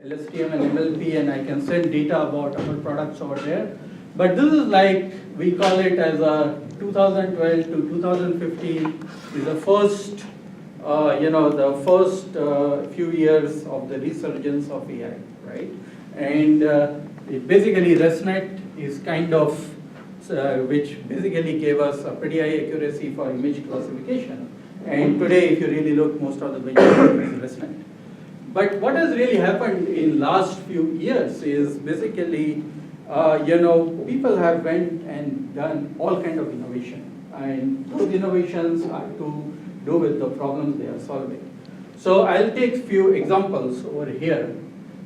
LSTM and MLP, and I can send data about our products over there. But this is like, we call it as a 2012 to 2015 is the first, the first few years of the resurgence of AI, right? And it basically ResNet is kind of, which basically gave us a pretty high accuracy for image classification. And today, if you really look, most of the benchmark is ResNet. But what has really happened in last few years is basically, people have went and done all kind of innovation. And those innovations are to do with the problems they are solving. So I'll take few examples over here.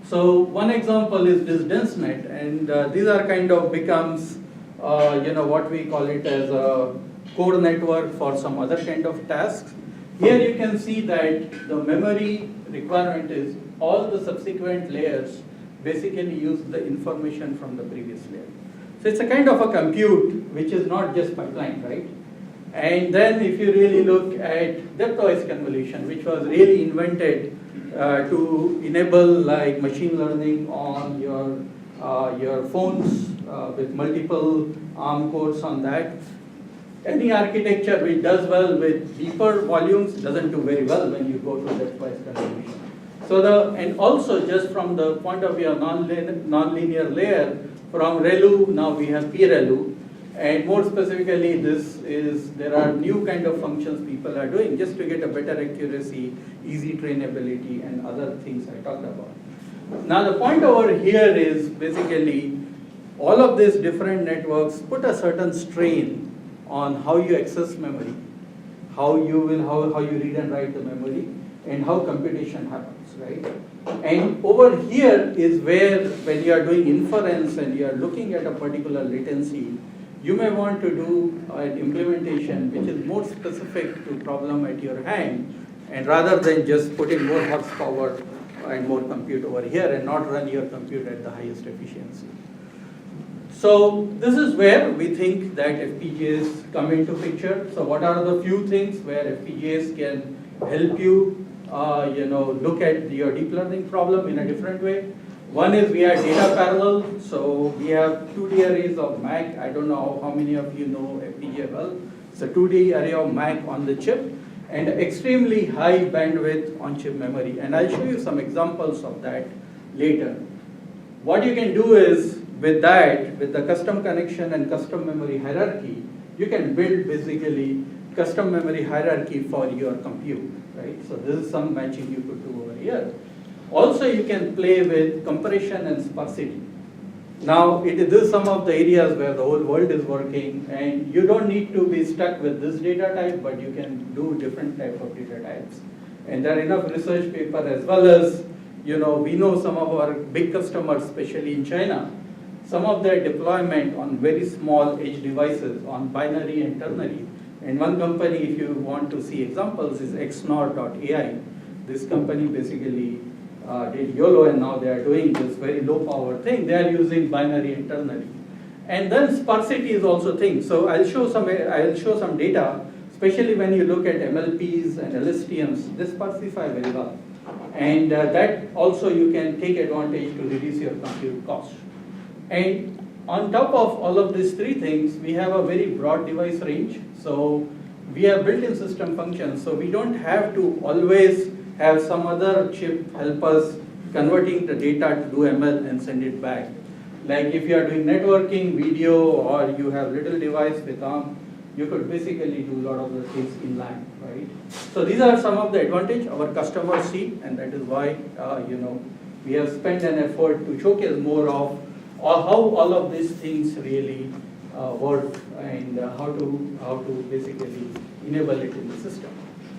So one example is this DenseNet, and these are kind of becomes, what we call it as a core network for some other kind of tasks. Here you can see that the memory requirement is all the subsequent layers basically use the information from the previous layer. So it's a kind of a compute which is not just pipeline, right? And then if you really look at depth-wise convolution, which was really invented to enable like machine learning on your phones with multiple ARM cores on that. Any architecture which does well with deeper volumes doesn't do very well when you go to depth-wise convolution. So and also just from the point of view of nonlinear layer, from ReLU now we have PReLU, and more specifically there are new kind of functions people are doing just to get a better accuracy, easy trainability, and other things I talked about. Now the point over here is basically all of these different networks put a certain strain on how you access memory, how you read and write the memory, and how computation happens, right? And over here is where, when you are doing inference and you are looking at a particular latency, you may want to do an implementation which is more specific to problem at your hand, and rather than just putting more horsepower and more compute over here and not run your compute at the highest efficiency. So this is where we think that FPGAs come into picture. So what are the few things where FPGAs can help you, look at your deep learning problem in a different way? One is we are data parallel. So we have 2D arrays of MAC. I don't know how many of you know FPGA well. It's a 2D array of MAC on the chip and extremely high bandwidth on chip memory. And I'll show you some examples of that later. What you can do is, with that, with the custom connection and custom memory hierarchy, you can build basically custom memory hierarchy for your compute, right? So this is some matching you could do over here. Also, you can play with compression and sparsity. Now, this is some of the areas where the whole world is working, and you don't need to be stuck with this data type, but you can do different type of data types. And there are enough research paper as well as, we know some of our big customers, especially in China, some of their deployment on very small edge devices on binary and ternary. And one company, if you want to see examples, is xnor.ai. This company basically did YOLO, and now they are doing this very low power thing. They are using binary and ternary. And then sparsity is also a thing. So I'll show some data, especially when you look at MLPs and LSTMs, they sparsify very well. And that also you can take advantage to reduce your compute cost. And on top of all of these three things, we have a very broad device range. So we have built-in system functions, so we don't have to always have some other chip help us converting the data to do ML and send it back. Like if you are doing networking, video, or you have little device with ARM, you could basically do a lot of the things in line, right? So these are some of the advantage our customers see, and that is why we have spent an effort to showcase more of how all of these things really work and how to basically enable it in the system.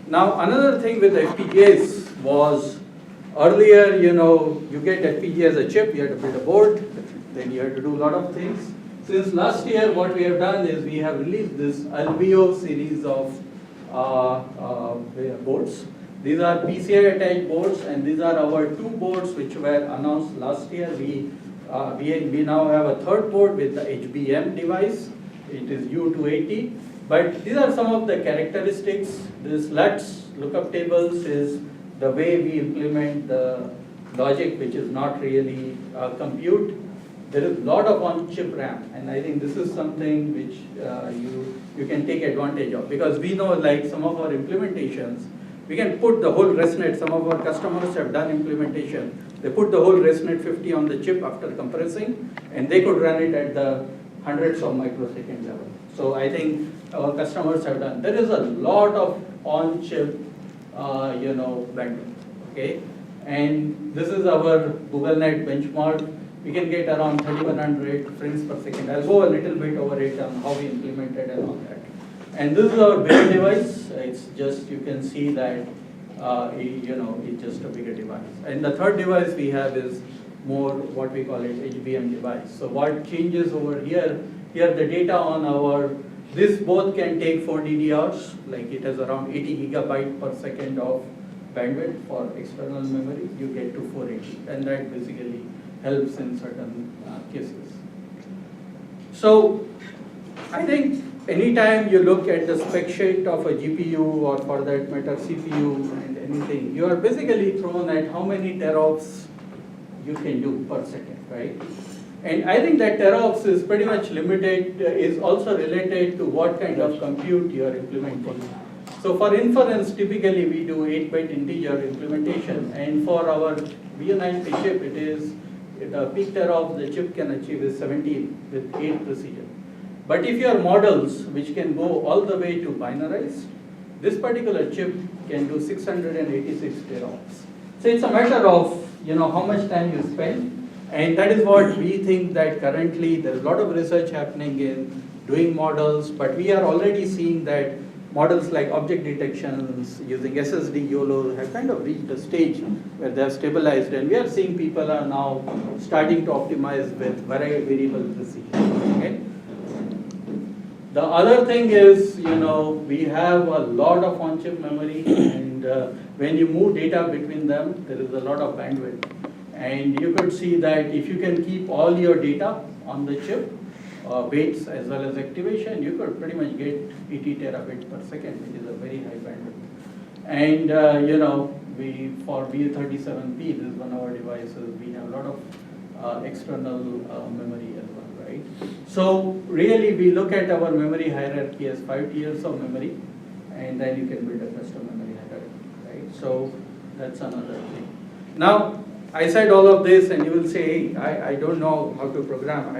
Now another thing with FPGAs was earlier, you get FPGA as a chip, you had to build a board, then you had to do a lot of things. Since last year, what we have done is we have released this Albio series of boards. These are PCI attached boards, and these are our two boards which were announced last year. We now have a third board with the HBM device. It is U280. But these are some of the characteristics. This LUTs, lookup tables, is the way we implement the logic, which is not really compute. There is a lot of on-chip RAM, and I think this is something which you can take advantage of, because we know, like some of our implementations, we can put the whole ResNet. Some of our customers have done implementation. They put the whole ResNet 50 on the chip after compressing, and they could run it at the hundreds of microsecond level. So I think our customers have done. There is a lot of on-chip, bandwidth. Okay, and this is our GoogleNet benchmark. We can get around 3100 frames per second. I'll go a little bit over it on how we implemented and all that. And this is our bigger device. It's just, you can see that, it's just a bigger device. And the third device we have is more what we call it HBM device. So what changes over here the data on our, this both can take 4 DDRs, like it has around 80 gigabyte per second of bandwidth for external memory. You get to 480, and that basically helps in certain cases. So I think anytime you look at the spec sheet of a GPU, or for that matter CPU and anything, you are basically thrown at how many terops you can do per second, right? And I think that terops is pretty much limited, is also related to what kind of compute you are implementing. So for inference, typically we do 8-bit integer implementation, and for our V90 chip, it is the peak terop the chip can achieve is 17 with 8 precision. But if your models, which can go all the way to binarized, this particular chip can do 686 terops. So it's a matter of how much time you spend, and that is what we think that currently there's a lot of research happening in doing models, but we are already seeing that models like object detections using SSD YOLO have kind of reached a stage where they have stabilized, and we are seeing people are now starting to optimize with variable precision. Okay? The other thing is, we have a lot of on-chip memory, and when you move data between them, there is a lot of bandwidth. And you could see that if you can keep all your data on the chip, waits as well as activation, you could pretty much get 80 terabits per second, which is a very high bandwidth. And we for V37P, this is one of our devices, we have a lot of external memory as well, right? So really, we look at our memory hierarchy as 5 tiers of memory, and then you can build a custom memory hierarchy, right? So that's another thing. Now, I said all of this, and you will say, hey, I don't know how to program.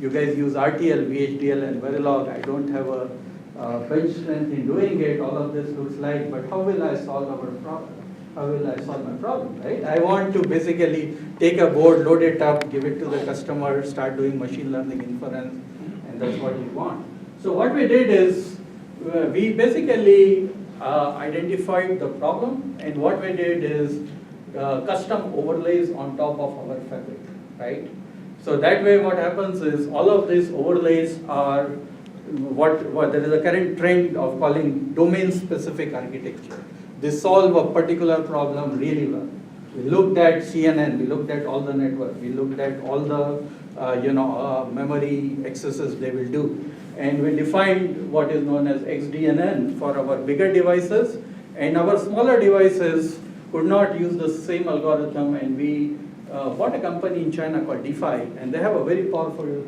You guys use RTL, VHDL, and Verilog. I don't have a bench strength in doing it. All of this looks like, but how will I solve our problem? How will I solve my problem, right? I want to basically take a board, load it up, give it to the customer, start doing machine learning inference, and that's what we want. So what we did is, we basically identified the problem, and what we did is, custom overlays on top of our fabric, right? So that way what happens is all of these overlays are what there is a current trend of calling domain-specific architecture. They solve a particular problem really well. We looked at CNN, we looked at all the network, we looked at all the memory accesses they will do, and we defined what is known as XDNN for our bigger devices, and our smaller devices could not use the same algorithm, and we bought a company in China called DeFi, and they have a very powerful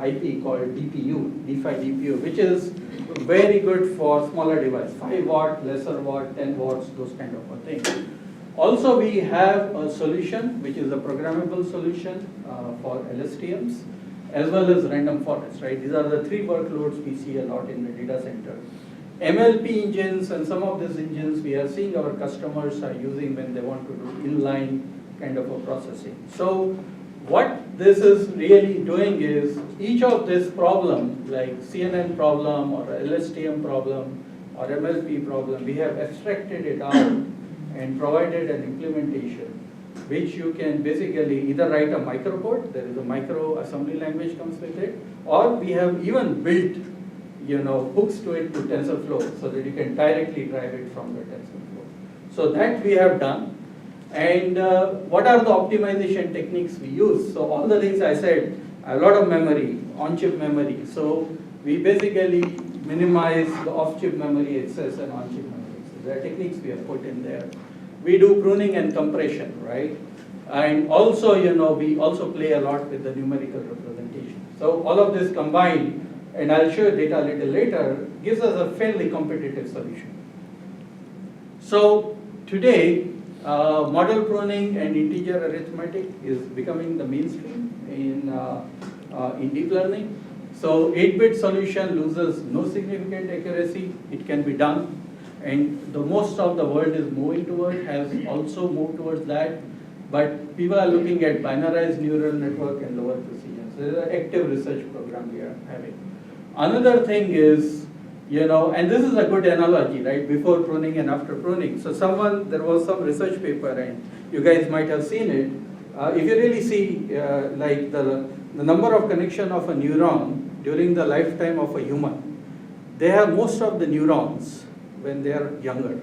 IP called DPU, DeFi DPU, which is very good for smaller device, 5 watt, lesser watt, 10 watts, those kind of a thing. Also, we have a solution, which is a programmable solution for LSTMs, as well as random forest, right? These are the 3 workloads we see a lot in the data center. MLP engines and some of these engines we are seeing our customers are using when they want to do inline kind of a processing. So what this is really doing is each of this problem, like CNN problem or LSTM problem or MLP problem, we have abstracted it out and provided an implementation which you can basically either write a microcode, there is a micro assembly language comes with it, or we have even built hooks to it to TensorFlow so that you can directly drive it from the TensorFlow. So that we have done. And what are the optimization techniques we use? So all the things I said, a lot of memory, on-chip memory. So we basically minimize the off-chip memory access and on-chip memory access. There are techniques we have put in there. We do pruning and compression, right? And also, we also play a lot with the numerical representation. So all of this combined, and I'll show you data a little later, gives us a fairly competitive solution. So today, model pruning and integer arithmetic is becoming the mainstream in deep learning. So 8-bit solution loses no significant accuracy. It can be done. And the most of the world is moving toward, has also moved towards that. But people are looking at binarized neural network and lower precision. So there's an active research program we are having. Another thing is, and this is a good analogy, right? Before pruning and after pruning. So there was some research paper, and you guys might have seen it. If you really see, like the number of connection of a neuron during the lifetime of a human, they have most of the neurons when they are younger.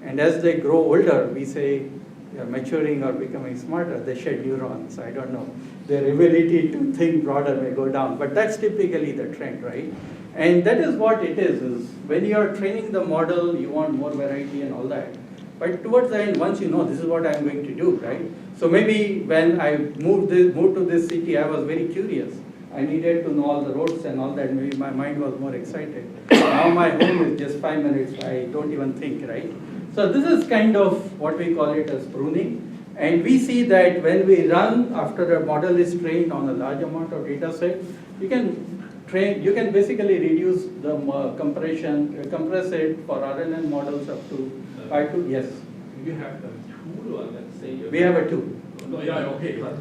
And as they grow older, we say they're maturing or becoming smarter, they shed neurons. I don't know. Their ability to think broader may go down, but that's typically the trend, right? And that is what it is when you are training the model, you want more variety and all that. But towards the end, once you know this is what I'm going to do, right? So maybe when I moved to this city, I was very curious. I needed to know all the roads and all that. Maybe my mind was more excited. Now my home is just 5 minutes. I don't even think, right? So this is kind of what we call it as pruning. And we see that when we run after a model is trained on a large amount of data set, you can basically reduce the compress it for RNN models up to 5 to, yes. Do you have the tool, or let's say? We have a tool. No, yeah, okay, but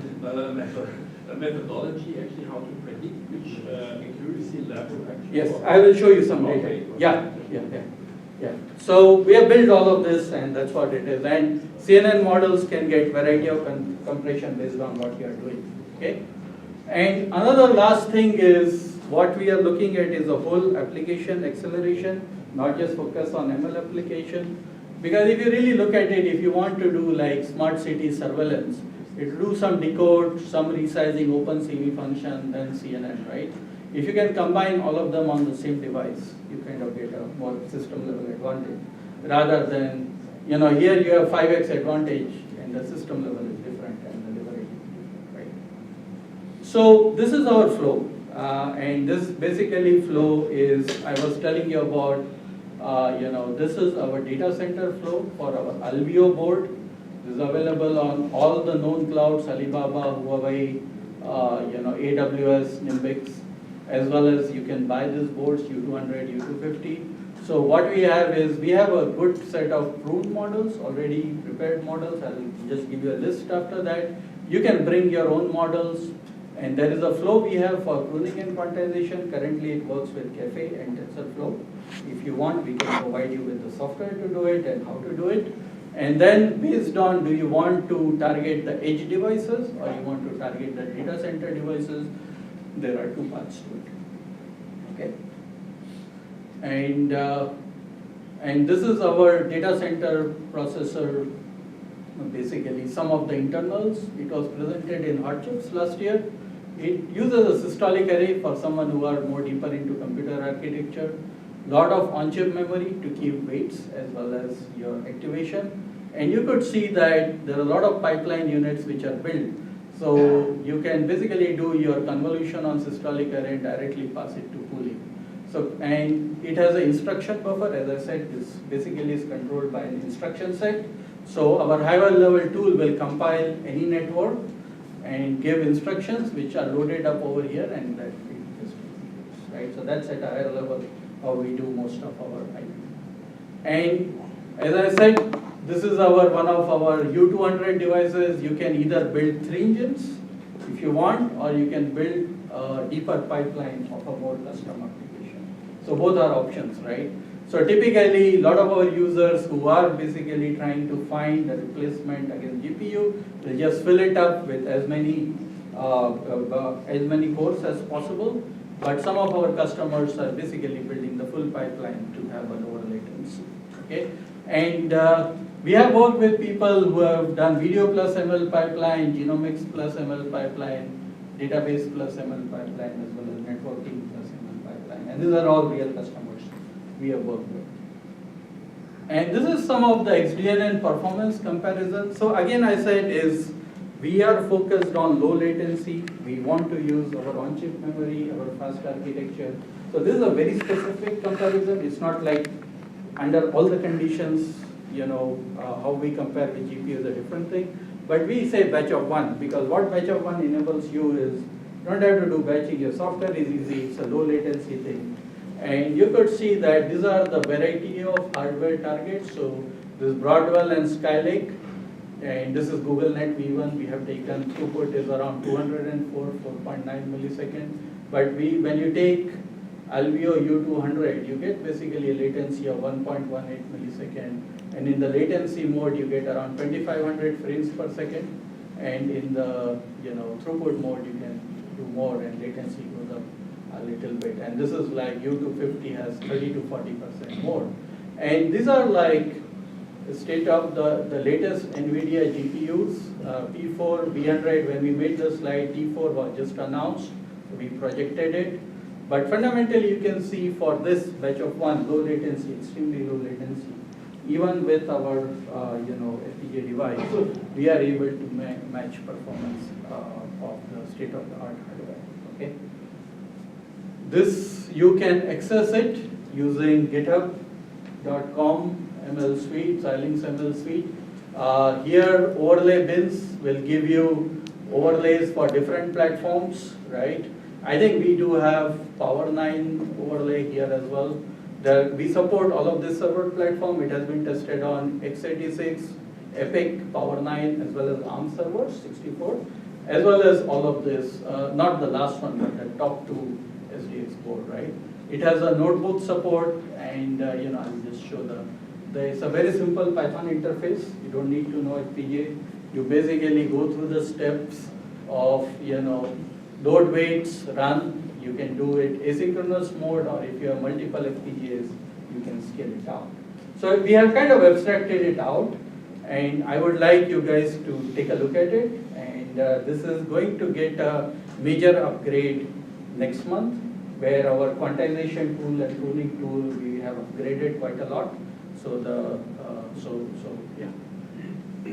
the methodology actually how to predict which accuracy level actually. Yes, I will show you some data. Okay. Yeah. So we have built all of this, and that's what it is. And CNN models can get variety of compression based on what you are doing. Okay. And another last thing is what we are looking at is a whole application acceleration, not just focus on ML application. Because if you really look at it, if you want to do like smart city surveillance, it will do some decode, some resizing, OpenCV function, then CNN, right? If you can combine all of them on the same device, you kind of get a more system level advantage. Rather than, here you have 5x advantage and the system level is different and the delivery is different, right? So this is our flow. And this basically flow is, I was telling you about, this is our data center flow for our Alveo board. This is available on all the known clouds, Alibaba, Huawei, AWS, Nimbix, as well as you can buy these boards, U200, U250. So what we have is, we have a good set of pruned models, already prepared models. I'll just give you a list after that. You can bring your own models, and there is a flow we have for pruning and quantization. Currently it works with Caffe and TensorFlow. If you want, we can provide you with the software to do it and how to do it. And then based on, do you want to target the edge devices or you want to target the data center devices, there are two paths to it. Okay. And this is our data center processor, basically some of the internals. It was presented in Hot Chips last year. It uses a systolic array for someone who are more deeper into computer architecture. Lot of on-chip memory to keep weights as well as your activation. And you could see that there are a lot of pipeline units which are built. So you can basically do your convolution on systolic array and directly pass it to pooling. So, and it has an instruction buffer. As I said, this basically is controlled by an instruction set. So our higher level tool will compile any network and give instructions which are loaded up over here, and that it just executes, right? So that's at a higher level how we do most of our IP. And as I said, this is one of our U200 devices. You can either build 3 engines if you want, or you can build a deeper pipeline of a more custom application. So both are options, right? So typically, a lot of our users who are basically trying to find the replacement against GPU, they just fill it up with as many cores as possible. But some of our customers are basically building the full pipeline to have a lower latency. Okay, and we have worked with people who have done video plus ML pipeline, genomics plus ML pipeline, database plus ML pipeline, as well as networking plus ML pipeline. And these are all real customers we have worked with. And this is some of the XDNN performance comparison. So again, I said is We are focused on low latency. We want to use our on-chip memory, our fast architecture. So this is a very specific comparison. It's not like under all the conditions, how we compare with GPU is a different thing. But we say batch of one, because what batch of one enables you is, you don't have to do batching. Your software is easy. It's a low latency thing. And you could see that these are the variety of hardware targets. So this is Broadwell and Skylake. And this is Google Net V1. We have taken throughput is around 204, 4.9 millisecond. But when you take Alveo U200, you get basically a latency of 1.18 millisecond. And in the latency mode, you get around 2500 frames per second. And in the throughput mode, you can do more, and latency goes up a little bit. And this is like U250 has 30 to 40% more. And these are like state of the latest NVIDIA GPUs, P4, V100. When we made the slide, T4 was just announced, so we projected it. But fundamentally, you can see for this batch of one, low latency, extremely low latency, even with our FPGA device, we are able to match performance of the state-of-the-art hardware. Okay. This you can access it using GitHub.com. ML Suite, Xilinx ML Suite. Here, overlay bins will give you overlays for different platforms, right? I think we do have Power9 overlay here as well. We support all of this server platform. It has been tested on x86, EPYC, Power9, as well as ARM servers, 64, as well as all of this, not the last one, but the top two SDX board, right? It has a notebook support, and I'll just show it's a very simple Python interface. You don't need to know FPGA. You basically go through the steps of, load weights, run. You can do it asynchronous mode, or if you have multiple FPGAs, you can scale it down. So we have kind of abstracted it out, and I would like you guys to take a look at it. And this is going to get a major upgrade next month, where our quantization tool and pruning tool, we have upgraded quite a lot. So yeah.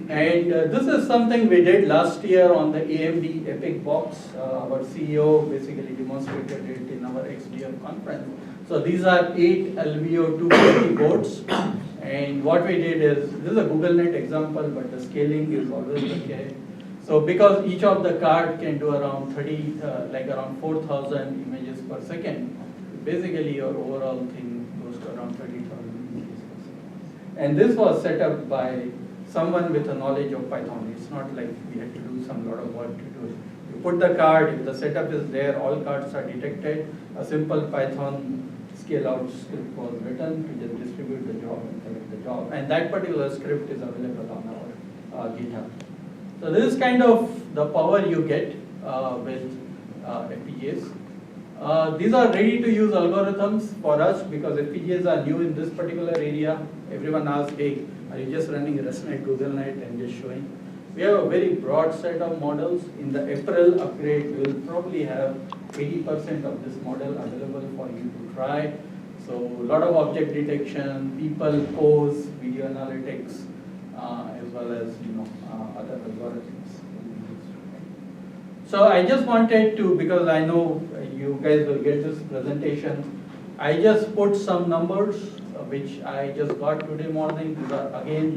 And this is something we did last year on the AMD EPYC box. Our CEO basically demonstrated it in our XDF conference. So these are 8 Alveo 250 boards. And what we did is, this is a Google Net example, but the scaling is always okay. So because each of the card can do around around 4,000 images per second, basically your overall thing goes to around 30,000 images per second. And this was set up by someone with a knowledge of Python. It's not like we had to do some lot of work to do it. You put the card, if the setup is there, all cards are detected. A simple Python scale-out script was written to just distribute the job and collect the job. And that particular script is available on our GitHub. So this is kind of the power you get with FPGAs. These are ready-to-use algorithms for us because FPGAs are new in this particular area. Everyone asks, hey, are you just running ResNet, GoogleNet, and just showing? We have a very broad set of models. In the April upgrade, we will probably have 80% of this model available for you to try. So a lot of object detection, people, pose, video analytics, as well as other algorithms. So I just wanted to, because I know you guys will get this presentation, I just put some numbers which I just got today morning. These are again,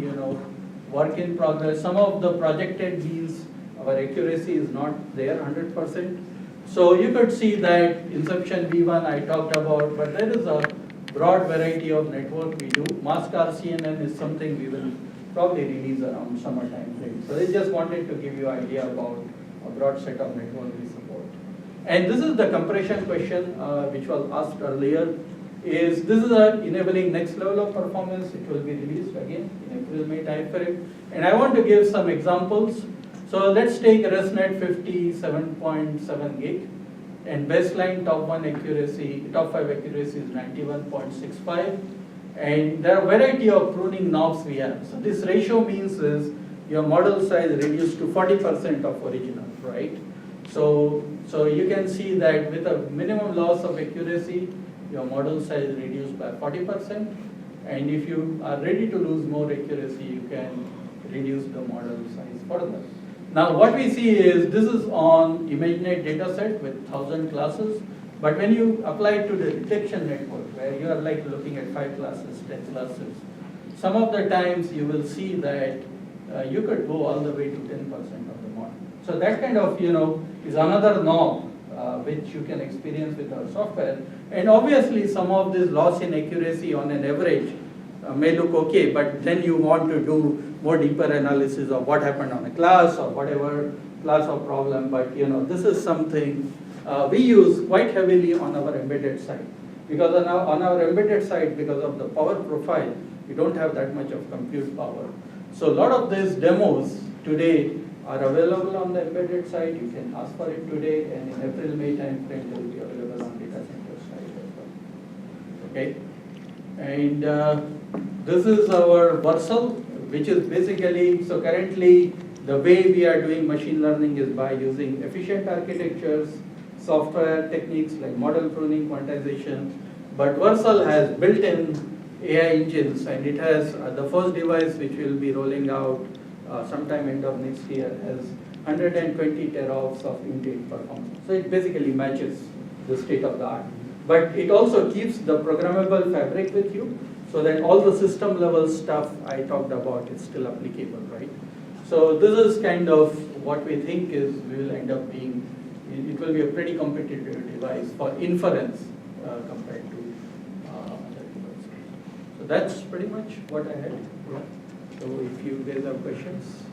work in progress. Some of the projected means our accuracy is not there 100%. So you could see that Inception V1 I talked about, but there is a broad variety of network we do. Mask RCNN is something we will probably release around summer time frame. So I just wanted to give you an idea about a broad set of network we support. And this is the compression question which was asked earlier. This is enabling next level of performance. It will be released again in April-May timeframe. And I want to give some examples. So let's take ResNet 57.7 gig, and baseline top 5 accuracy is 91.65. And there are a variety of pruning knobs we have. So this ratio means is your model size reduced to 40% of original, right? So you can see that with a minimum loss of accuracy, your model size reduced by 40%. And if you are ready to lose more accuracy, you can reduce the model size further. Now what we see is this is on ImageNet dataset with 1,000 classes, but when you apply it to the detection network, where you are like looking at 5 classes, 10 classes, some of the times you will see that you could go all the way to 10% of the model. So that kind of, is another norm which you can experience with our software. And obviously some of this loss in accuracy on an average may look okay, but then you want to do more deeper analysis of what happened on a class or whatever class or problem. But this is something we use quite heavily on our embedded side. Because on our embedded side, because of the power profile, we don't have that much of compute power. So a lot of these demos today are available on the embedded side. You can ask for it today, and in April, May timeframe, they will be available on data center side as well. Okay, and this is our Versal, which is basically, so currently the way we are doing machine learning is by using efficient architectures, software techniques like model pruning, quantization, but Versal has built-in AI engines, and it has the first device which will be rolling out sometime end of next year has 120 teraops of in-date performance. So it basically matches the state of the art. But it also keeps the programmable fabric with you, so that all the system level stuff I talked about is still applicable, right? So this is kind of what we think is we will end up being, it will be a pretty competitive device for inference compared to other devices. So that's pretty much what I had. Yeah. So if you guys have questions.